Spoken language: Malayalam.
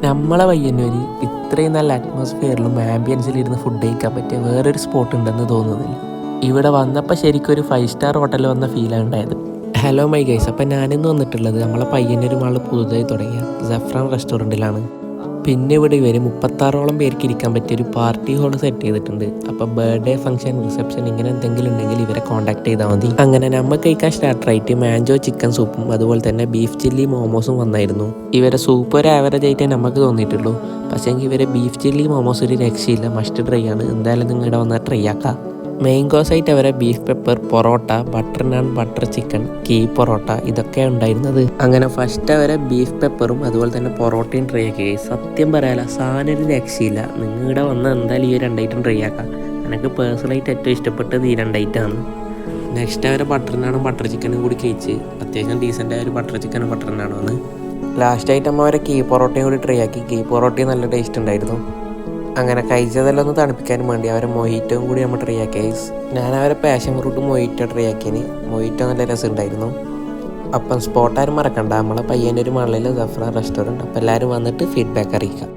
നമ്മളെ പയ്യന്നൂര് ഇത്രയും നല്ല അറ്റ്മോസ്ഫിയറിലും ആംബിയൻസിലിരുന്ന് ഫുഡ് കഴിക്കാൻ പറ്റിയ വേറൊരു സ്പോട്ട് ഉണ്ടെന്ന് തോന്നുന്നില്ല. ഇവിടെ വന്നപ്പോൾ ശരിക്കും ഒരു 5 സ്റ്റാർ ഹോട്ടൽ വന്ന ഫീലാണ് ഉണ്ടായത്. ഹലോ മൈ ഗൈസ്, അപ്പം ഞാനിന്ന് വന്നിട്ടുള്ളത് നമ്മളെ പയ്യന്നൂർ മാളിൽ പുതുതായി തുടങ്ങിയ സഫ്രാൻ റെസ്റ്റോറൻറ്റിലാണ്. പിന്നെ ഇവിടെ ഇവർ 36ഓളം പേർക്ക് ഇരിക്കാൻ പറ്റിയൊരു പാർട്ടി ഹോൾ സെറ്റ് ചെയ്തിട്ടുണ്ട്. അപ്പോൾ ബർത്ത്ഡേ ഫംഗ്ഷൻ, റിസപ്ഷൻ ഇങ്ങനെ എന്തെങ്കിലും ഉണ്ടെങ്കിൽ ഇവരെ കോൺടാക്ട് ചെയ്താൽ മതി. അങ്ങനെ നമുക്ക് കഴിക്കാൻ സ്റ്റാർട്ടറായിട്ട് മാഞ്ചോ ചിക്കൻ സൂപ്പും അതുപോലെ തന്നെ ബീഫ് ചില്ലി മോമോസും വന്നായിരുന്നു. ഇവരെ സൂപ്പ് ഒരു ആവറേജ് ആയിട്ടേ നമുക്ക് തോന്നിയിട്ടുള്ളൂ. പക്ഷേ ഇവരെ ബീഫ് ചില്ലി മോമോസ് ഒരു രക്ഷയില്ല, മസ്റ്റ് ട്രൈ ആണ്. എന്തായാലും നിങ്ങളുടെ വന്നാൽ ട്രൈ ആക്കാം. മെയിൻ കോഴ്സ് ആയിട്ട് അവരെ ബീഫ് പെപ്പർ, പൊറോട്ട, ബട്ടർ നാൻ, ബട്ടർ ചിക്കൻ, കീ പൊറോട്ട ഇതൊക്കെ ഉണ്ടായിരുന്നത്. അങ്ങനെ ഫസ്റ്റ് അവരെ ബീഫ് പെപ്പറും അതുപോലെ തന്നെ പൊറോട്ടയും ട്രൈ ആക്കി. സത്യം പറയാല സാധനം ഒരു രക്ഷയില്ല. നിങ്ങളുടെ വന്ന് എന്തായാലും ഈ 2 ഐറ്റം ട്രൈ ആക്കാം. എനിക്ക് പേഴ്സണലായിട്ട് ഏറ്റവും ഇഷ്ടപ്പെട്ടത് ഈ 2 ഐറ്റമാണ്. നെക്സ്റ്റ് അവരെ ബട്ടർ നാനും ബട്ടർ ചിക്കനും കൂടി കഴിച്ച് അത്യാവശ്യം ഡീസൻ്റായ ഒരു ബട്ടർ ചിക്കനും ബട്ടർ നാനും ആണ്. ലാസ്റ്റ് ഐറ്റം അവരെ കീ പൊറോട്ടയും കൂടി ട്രൈ ആക്കി. കീ പൊറോട്ടയും നല്ല ടേസ്റ്റ് ഉണ്ടായിരുന്നു. അങ്ങനെ കഴിച്ചതെല്ലാം ഒന്ന് തണുപ്പിക്കാനും വേണ്ടി അവരെ മൊയ്റ്റോയും കൂടി നമ്മൾ ട്രൈ ആക്കി. ഞാൻ അവരെ പാഷൻ ഫ്രൂട്ട് മൊയ്റ്റോ ട്രൈ ആക്കിയതിന് മൊയ്റ്റോ നല്ല രസമുണ്ടായിരുന്നു. അപ്പം സ്പോട്ടാരും മറക്കണ്ട, നമ്മളെ പയ്യന്നൂർ മാളിലെ സഫ്രാൻ റെസ്റ്റോറൻറ്റ്. അപ്പോൾ എല്ലാവരും വന്നിട്ട് ഫീഡ്ബാക്ക് അറിയിക്കാം.